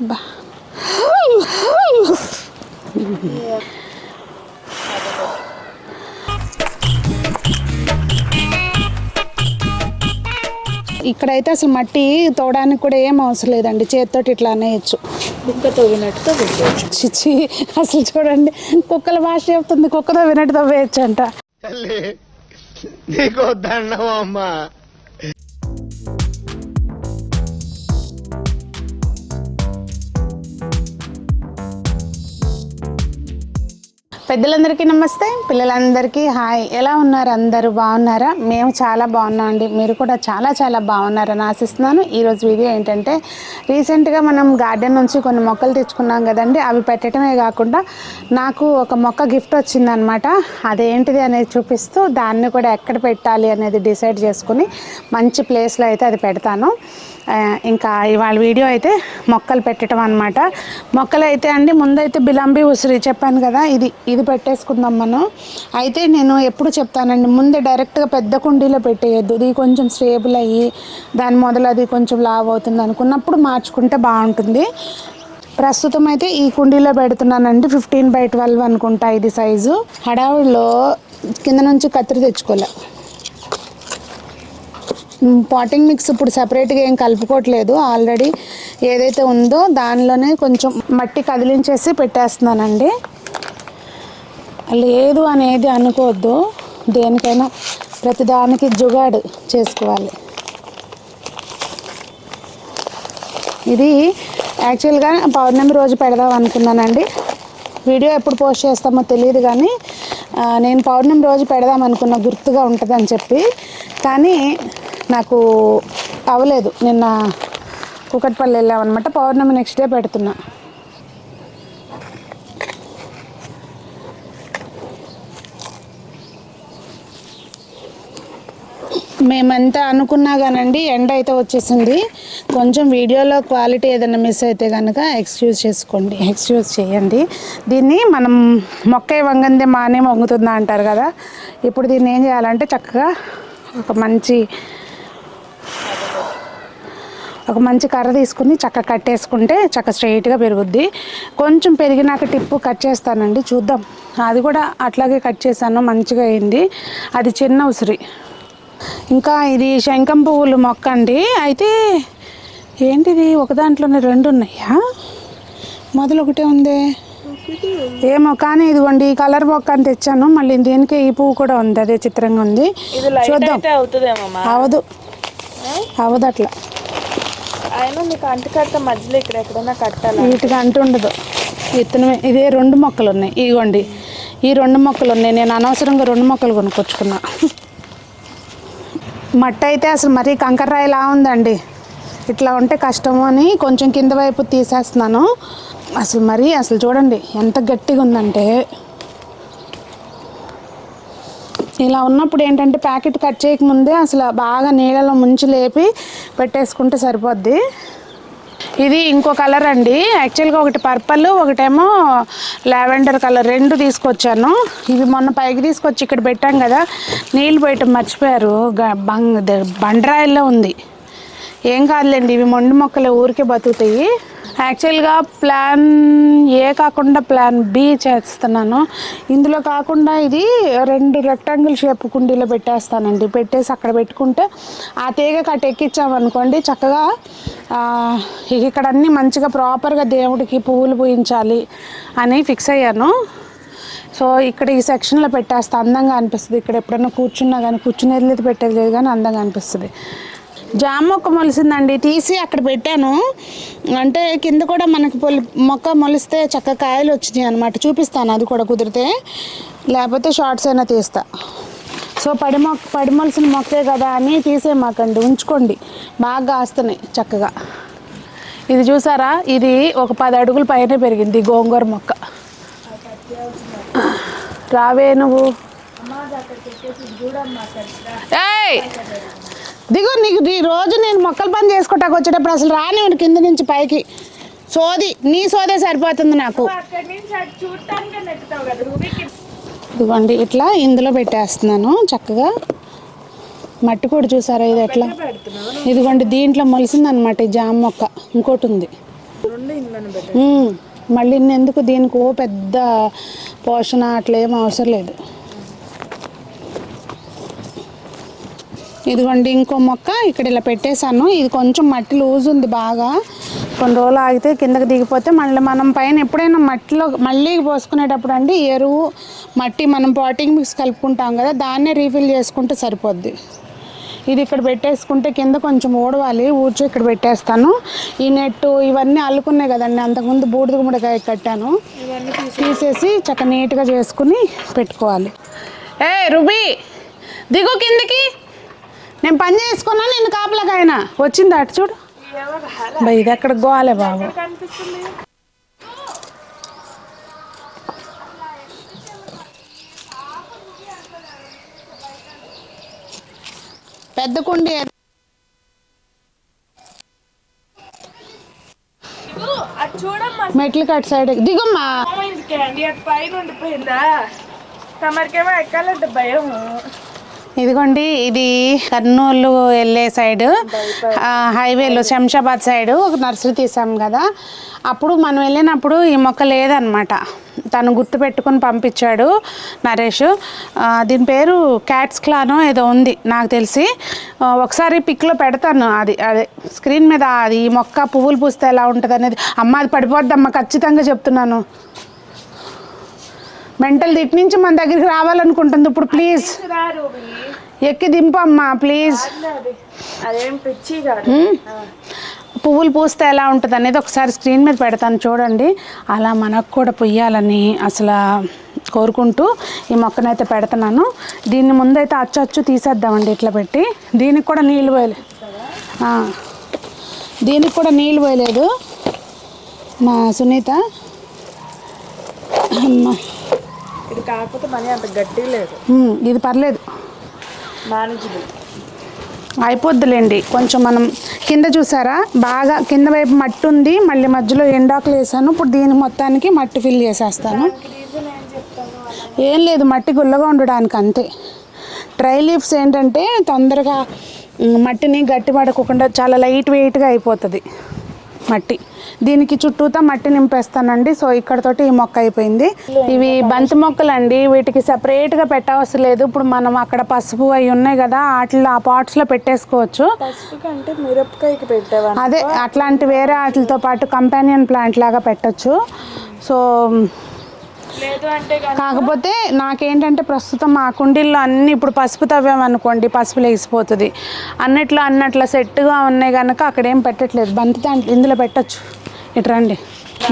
బా ఇక్కడైతే అసలు మట్టి తోవడానికి కూడా ఏం అవసరం లేదండి, చేతితోటి ఇట్లా అనేయచ్చు. కుక్క తవ్వినట్టు తవ్వేయచ్చు. చిచ్చి అసలు చూడండి, కుక్కల భాష చెప్తుంది, కుక్కతో వినట్టు తవ్వేయచ్చు అంట. నీకు దండం అమ్మా. పెద్దలందరికీ నమస్తే, పిల్లలందరికీ హాయ్. ఎలా ఉన్నారు? అందరూ బాగున్నారా? మేము చాలా బాగున్నాం అండి. మీరు కూడా చాలా చాలా బాగున్నారని ఆశిస్తున్నాను. ఈరోజు వీడియో ఏంటంటే, రీసెంట్గా మనం గార్డెన్ నుంచి కొన్ని మొక్కలు తెచ్చుకున్నాం కదండి. అవి పెట్టడమే కాకుండా నాకు ఒక మొక్క గిఫ్ట్ వచ్చిందనమాట. అదేంటిది అనేది చూపిస్తూ దాన్ని కూడా ఎక్కడ పెట్టాలి అనేది డిసైడ్ చేసుకుని మంచి ప్లేస్లో అయితే అది పెడతాను. ఇంకా ఇవాళ వీడియో అయితే మొక్కలు పెట్టడం అనమాట. మొక్కలు అయితే అండి, ముందైతే బిలంబి ఉసిరి చెప్పాను కదా, ఇది పెట్టేసుకుందాం మనం. అయితే నేను ఎప్పుడు చెప్తానండి, ముందే డైరెక్ట్గా పెద్ద కుండీలో పెట్టేయద్దు. ఇది కొంచెం స్టేబుల్ అయ్యి దాని మొదలు అది కొంచెం లావ్ అవుతుంది అనుకున్నప్పుడు మార్చుకుంటే బాగుంటుంది. ప్రస్తుతం అయితే ఈ కుండీలో పెడుతున్నానండి. 15x12 అనుకుంటా ఇది సైజు. హడావుడిలో కింద నుంచి కత్తిరి తెచ్చుకోలే. పాటింగ్ మిక్స్ ఇప్పుడు సపరేట్గా ఏం కలుపుకోవట్లేదు. ఆల్రెడీ ఏదైతే ఉందో దానిలోనే కొంచెం మట్టి కదిలించేసి పెట్టేస్తున్నానండి. లేదు అనేది అనుకోవద్దు, దేనికైనా ప్రతిదానికి జుగాడు చేసుకోవాలి. ఇది యాక్చువల్గా పౌర్ణమి రోజు పెడదాం అనుకున్నానండి. వీడియో ఎప్పుడు పోస్ట్ చేస్తామో తెలియదు, కానీ నేను పౌర్ణమి రోజు పెడదాం అనుకున్న, గుర్తుగా ఉంటుందని చెప్పి. కానీ నాకు అవ్వలేదు. నిన్న కూకట్పల్లి వెళ్ళామన్నమాట. పౌర్ణమి నెక్స్ట్ డే పెడుతున్నా. మేమంతా అనుకున్నా కానండి, ఎండ అయితే వచ్చేసింది. కొంచెం వీడియోలో క్వాలిటీ ఏదైనా మిస్ అయితే కనుక ఎక్స్క్యూజ్ చేయండి. దీన్ని మనం మొక్క వంగందే మానే వంగుతుందా అంటారు కదా. ఇప్పుడు దీన్ని ఏం చేయాలంటే, చక్కగా ఒక మంచి కర్ర తీసుకుని చక్కగా కట్టేసుకుంటే చక్కగా స్ట్రైట్గా పెరుగుద్ది. కొంచెం పెరిగినాక టిప్పు కట్ చేస్తానండి, చూద్దాం. అది కూడా అట్లాగే కట్ చేశాను, మంచిగా అయింది. అది చిన్న ఉసిరి. ఇంకా ఇది శంఖం పువ్వులు మొక్క అండి. అయితే ఏంటిది, ఒక దాంట్లోనే 2 ఉన్నాయా? మొదలు ఒకటే ఉంది ఏమో, కానీ ఇదిగోండి ఈ కలర్ మొక్క అని తెచ్చాను. మళ్ళీ దీనికి ఈ పువ్వు కూడా ఉంది, అదే చిత్రంగా ఉంది. చూద్దాం. అవదు అట్లా. అయినా మీకు అంటు కట్ట మధ్యలో ఇక్కడ ఎక్కడైనా కట్టాలి. వీటికి అంటు ఉండదు, విత్తనమే. ఇదే 2 మొక్కలు ఉన్నాయి. ఇదిగోండి ఈ 2 మొక్కలు ఉన్నాయి. నేను అనవసరంగా 2 మొక్కలు కొనుక్కొచ్చుకున్నా. మట్టి అయితే అసలు మరీ కంకర్రాయిలా ఉందండి. ఇట్లా ఉంటే కష్టము అని కొంచెం కింద వైపు తీసేస్తున్నాను. అసలు చూడండి ఎంత గట్టిగా ఉందంటే. ఇలా ఉన్నప్పుడు ఏంటంటే, ప్యాకెట్ కట్ చేయకముందే అసలు బాగా నీళ్ళలో ముంచి లేపి పెట్టేసుకుంటే సరిపోద్ది. ఇది ఇంకో కలర్ అండి. యాక్చువల్గా ఒకటి పర్పల్, ఒకటేమో లావెండర్ కలర్, 2 తీసుకొచ్చాను. ఇవి మొన్న పైకి తీసుకొచ్చి ఇక్కడ పెట్టాం కదా, నీళ్ళు పోయటం మర్చిపోయారు. బండరాయిల్లో ఉంది. ఏం కాదులేండి, ఇవి మొండి మొక్కలు, ఊరికే బతుకుతాయి. యాక్చువల్గా ప్లాన్ ఏ కాకుండా ప్లాన్ బి చేస్తున్నాను. ఇందులో కాకుండా ఇది 2 రెక్టాంగిల్ షేప్ కుండీలో పెట్టేస్తానండి. పెట్టేసి అక్కడ పెట్టుకుంటే ఆ తీగ కట్ట ఎక్కించామనుకోండి, చక్కగా ఇక్కడ అన్నీ మంచిగా ప్రాపర్గా దేవుడికి పువ్వులు పూయించాలి అని ఫిక్స్ అయ్యాను. సో ఇక్కడ ఈ సెక్షన్లో పెట్టేస్తా, అందంగా అనిపిస్తుంది. ఇక్కడ ఎప్పుడైనా కూర్చున్నా కానీ, కూర్చునేది లేదు పెట్టేది లేదు కానీ అందంగా అనిపిస్తుంది. జామ మొక్క మొలిసిందండి, తీసి అక్కడ పెట్టాను. అంటే కింద కూడా మనకి మొక్క మొలిస్తే చక్కగా కాయలు వచ్చినాయి అనమాట. చూపిస్తాను అది కూడా కుదిరితే, లేకపోతే షార్ట్స్ అయినా తీస్తా. సో పడి మొలిసిన మొక్కే కదా అని తీసేయమాకండి, ఉంచుకోండి, బాగా కాస్తున్నాయి చక్కగా. ఇది చూసారా, ఇది ఒక 10 అడుగుల పైనే పెరిగింది గోంగూర మొక్క. రావే నువ్వు, దిగు. నీకు రోజు నేను మొక్కల పని చేసుకుంటాకు వచ్చేటప్పుడు అసలు రానివ్వండి కింద నుంచి పైకి. నీ సోదే సరిపోతుంది నాకు. ఇదిగోండి ఇట్లా ఇందులో పెట్టేస్తున్నాను చక్కగా. మట్టి కూడా చూసారా ఇది ఎట్లా. ఇదిగోండి దీంట్లో మొలిసిందనమాట ఈ జామ మొక్క. ఇంకోటి ఉంది. రెండు ఇందులో పెట్ట మళ్ళీ ఎందుకు దీనికి పెద్ద పోషణ అట్లా ఏం అవసరం లేదు. ఇదిగోండి ఇంకో మొక్క ఇక్కడ ఇలా పెట్టేశాను. ఇది కొంచెం మట్టి లూజ్ ఉంది బాగా, కొన్ని రోజులు ఆగితే కిందకి దిగిపోతే మళ్ళీ మనం పైన ఎప్పుడైనా మట్టిలో మళ్ళీ పోసుకునేటప్పుడు అండి ఎరువు మట్టి మనం పాటింగ్ మిక్స్ కలుపుకుంటాం కదా, దాన్నే రీఫిల్ చేసుకుంటే సరిపోద్ది. ఇది ఇక్కడ పెట్టేసుకుంటే కింద కొంచెం ఊడవాలి, ఊడ్చి ఇక్కడ పెట్టేస్తాను. ఈ నెట్టు ఇవన్నీ అల్లుకున్నాయి కదండి, అంతకుముందు బూడిద గుమ్మడికాయ కట్టాను, తీసేసి చక్కగా నీట్గా చేసుకుని పెట్టుకోవాలి. ఏ రుబీ దిగు కిందకి, నేను పని చేసుకున్నా, నిన్ను కాపలాకైనా వచ్చింది అటు చూడు. ఇది ఎక్కడ గోవాలే బాబు. పెద్ద కుండి మెట్లు కట్ సైడ్ దిగమ్మా. పైన ఉండిపోయిందా, తమరికేమో ఎక్కాలంటే భయం. ఇదిగోండి ఇది కర్నూలు వెళ్ళే సైడ్ హైవేలో శంషాబాద్ సైడ్ ఒక నర్సరీ తీసాం కదా, అప్పుడు మనం వెళ్ళినప్పుడు ఈ మొక్క లేదనమాట. తను గుర్తు పెట్టుకొని పంపించాడు నరేష్. దీని పేరు క్యాట్స్ క్లానో ఏదో ఉంది నాకు తెలిసి, ఒకసారి పిక్లో పెడతాను. అదే స్క్రీన్ మీద అది ఈ మొక్క పువ్వులు పూస్తే ఎలా ఉంటుంది అనేది. అమ్మ అది పడిపోద్దమ్మా ఖచ్చితంగా చెప్తున్నాను. మెంటల్ దిట్ నుంచి మన దగ్గరికి రావాలనుకుంటుంది ఇప్పుడు. ప్లీజ్ ఎక్కి దింపమ్మా ప్లీజ్. పువ్వులు పూస్తే ఎలా ఉంటుంది అనేది ఒకసారి స్క్రీన్ మీద పెడతాను చూడండి. అలా మనకు కూడా పొయ్యాలని అసలు కోరుకుంటూ ఈ మొక్కనైతే పెడుతున్నాను. దీన్ని ముందైతే అచ్చు తీసేద్దామండి ఇట్లా పెట్టి. దీనికి కూడా నీళ్ళు పోయలేదు మా సునీత. అమ్మ ఇది కాకపోతే మనీ అంత గట్టి లేదు, ఇది పర్లేదు, మేనేజబుల్ అయిపోద్దులేండి. కొంచెం మనం కింద చూసారా బాగా కింద వైపు మట్టి ఉంది, మళ్ళీ మధ్యలో ఎండాకులు వేసాను. ఇప్పుడు దీని మొత్తానికి మట్టి ఫిల్ చేసేస్తాను. ఏం లేదు, మట్టి గుల్లగా ఉండడానికి అంతే. డ్రై లీవ్స్ ఏంటంటే తొందరగా మట్టిని గట్టి పడకుండా చాలా లైట్ వెయిట్గా అయిపోతుంది మట్టి. దీనికి చుట్టూతా మట్టి నింపేస్తానండి. సో ఇక్కడతోటి ఈ మొక్క అయిపోయింది. ఇవి బంతి మొక్కలు అండి, వీటికి సపరేట్గా పెట్టవసరం లేదు. ఇప్పుడు మనం అక్కడ పసుపు అవి ఉన్నాయి కదా, వాటిలో ఆ పాట్స్లో పెట్టేసుకోవచ్చు. మిరపకాయకి పెట్టావా? అదే అట్లాంటి వేరే వాటితో పాటు కంపానియన్ ప్లాంట్ లాగా పెట్టచ్చు. సో కాకపోతే నాకేంటంటే ప్రస్తుతం మా కుండీల్లో అన్నీ ఇప్పుడు పసుపు తవ్వామనుకోండి పసుపు లేసిపోతుంది. అన్నట్లా సెట్గా ఉన్నాయి కనుక అక్కడేం పెట్టట్లేదు. బంతి దాంట్లో ఇందులో పెట్టచ్చు. ఇటు రండి,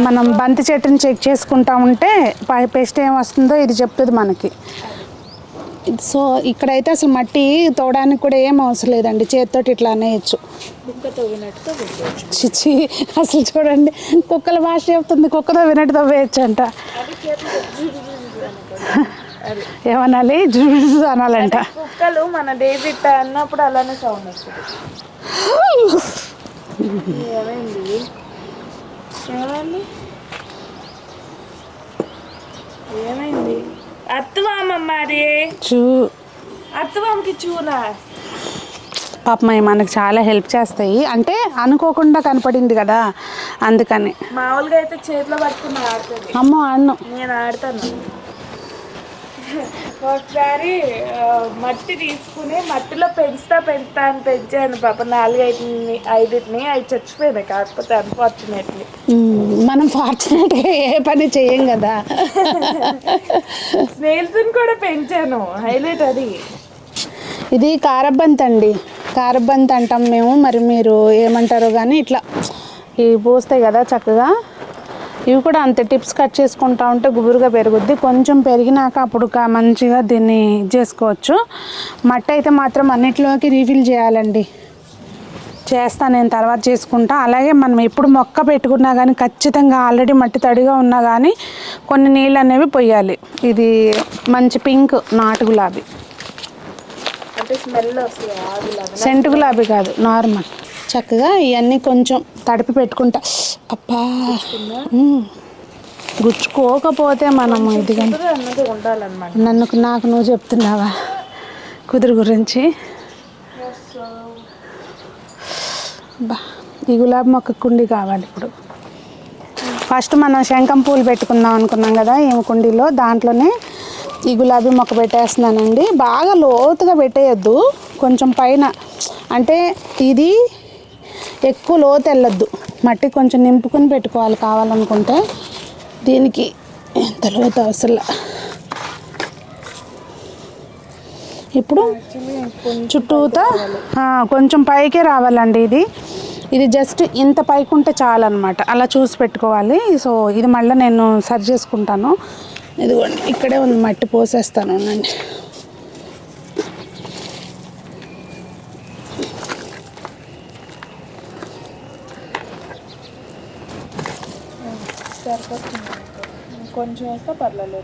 మనం బంతి చెట్టుని చెక్ చేసుకుంటా ఉంటే పెస్ట్ ఏం వస్తుందో ఇది చెప్తుంది మనకి. సో ఇక్కడైతే అసలు మట్టి తోవడానికి కూడా ఏం అవసరం లేదండి, చేతితోటి ఇట్లా అనేయచ్చు. చిచ్చి అసలు చూడండి, కుక్కల భాష చెప్తుంది, కుక్కతో వినట్టుతో వేయచ్చు అంట. ఏమనాలి, జూజు అనాలంట. కుక్కలు మన డేవిడ్ అన్నప్పుడు అలానే సౌండ్ వస్తుంది. ఏమైంది అత్తవామమ్మ? అది అత్తవామకి చూనా పాపం మనకు చాలా హెల్ప్ చేస్తాయి. అంటే అనుకోకుండా కనపడింది కదా అందుకని. మామూలుగా అయితే చేతిలో పట్టుకుని ఆడుతుంది. అమ్మో ఆడను, నేను ఆడతాను. ఒకసారి మట్టి తీసుకుని మట్టిలో పెంచుతా అని పెంచాను పాప 4-5 అవి చచ్చిపోయినాయి. కాకపోతే అన్ఫార్చునేట్లీ మనం ఫార్చునేట్గా ఏ పని చెయ్యం కదా. స్నేల్స్ని కూడా పెంచాను, హైలైట్ అది. ఇది కారబంత్ అండి, కారబంత్ అంటాం మేము, మరి మీరు ఏమంటారో కానీ ఇట్లా ఇవి పూస్తాయి కదా చక్కగా. ఇవి కూడా అంతే, టిప్స్ కట్ చేసుకుంటా ఉంటే గుబురుగా పెరుగుద్ది. కొంచెం పెరిగినాక అప్పుడు మంచిగా దీన్ని చేసుకోవచ్చు. మట్టి అయితే మాత్రం అన్నిటిలోకి రీఫిల్ చేయాలండి. చేస్తాను నేను, తర్వాత చేసుకుంటా. అలాగే మనం ఎప్పుడు మొక్క పెట్టుకున్నా కానీ ఖచ్చితంగా ఆల్రెడీ మట్టి తడిగా ఉన్నా కానీ కొన్ని నీళ్ళు అనేవి పొయ్యాలి. ఇది మంచి పింక్ నాటు గులాబీ, అంటే స్మెల్ వస్తుంది. సెంటు గులాబీ కాదు, నార్మల్. చక్కగా ఇవన్నీ కొంచెం తడిపి పెట్టుకుంటా. అబ్బా గుచ్చుకోకపోతే మనము ఇదిగా నాకు నువ్వు చెప్తున్నావా కుదురు గురించి? బా ఈ గులాబీ మొక్క కుండి కావాలి ఇప్పుడు. ఫస్ట్ మనం శంఖం పూలు పెట్టుకుందాం అనుకున్నాం కదా ఈ కుండీలో, దాంట్లోనే ఈ గులాబీ మొక్క పెట్టేస్తున్నానండి. బాగా లోతుగా పెట్టేయద్దు, కొంచెం పైన, అంటే ఇది ఎక్కువ లోతు వెళ్ళొద్దు, మట్టి కొంచెం నింపుకొని పెట్టుకోవాలి కావాలనుకుంటే. దీనికి ఎంత లోతు అవసరం. ఇప్పుడు చుట్టూతా కొంచెం పైకే రావాలండి. ఇది జస్ట్ ఇంత పైకి ఉంటే చాలన్నమాట, అలా చూసి పెట్టుకోవాలి. సో ఇది మళ్ళీ నేను సరి చేసుకుంటాను. ఇదిగోండి ఇక్కడే ఉంది మట్టి, పోసేస్తాను ఉండండి. కొంచెం వేస్తే పర్లేదు.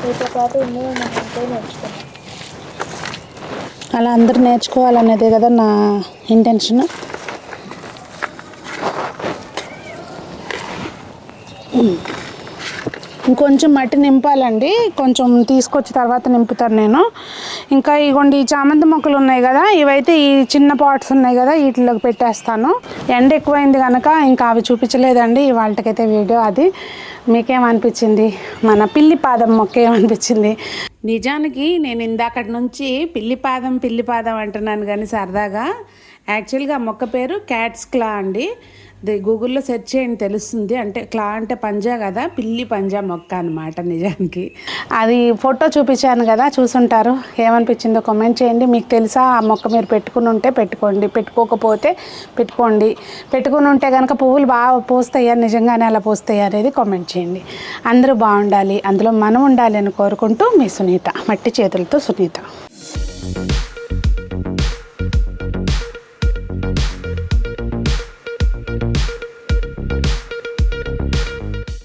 రేపు పాటు నేర్చుకున్నాను. అలా అందరూ నేర్చుకోవాలనేదే కదా నా ఇంటెన్షన్. ఇంకొంచెం మట్టి నింపాలండి, కొంచెం తీసుకొచ్చి తర్వాత నింపుతాను నేను. ఇంకా ఇగోండి ఈ చామంతి మొక్కలు ఉన్నాయి కదా, ఇవైతే ఈ చిన్న పాట్స్ ఉన్నాయి కదా వీటిలోకి పెట్టేస్తాను. ఎండ ఎక్కువైంది కనుక ఇంకా అవి చూపించలేదండి ఇవాళకైతే వీడియో. అది మీకేమనిపించింది, మన పిల్లి పాదం మొక్క ఏమనిపించింది? నిజానికి నేను ఇందాకటి నుంచి పిల్లి పాదం అంటున్నాను కానీ సరదాగా, యాక్చువల్గా ఆ మొక్క పేరు క్యాట్స్ క్లా అండి. గూగుల్లో సెర్చ్ చేయండి తెలుస్తుంది. అంటే క్లా అంటే పంజా కదా, పిల్లి పంజా మొక్క అనమాట నిజానికి. అది ఫోటో చూపించాను కదా, చూసుంటారు. ఏమనిపించిందో కామెంట్ చేయండి. మీకు తెలుసా ఆ మొక్క మీరు పెట్టుకుని ఉంటే పెట్టుకోండి, పెట్టుకోకపోతే పెట్టుకోండి. పెట్టుకుని ఉంటే కనుక పువ్వులు బాగా పూస్తాయా, నిజంగానే అలా పూస్తాయా అనేది కామెంట్ చేయండి. అందరూ బాగుండాలి, అందులో మనం ఉండాలి అని కోరుకుంటూ మీ సునీత, మట్టి చేతులతో సునీత.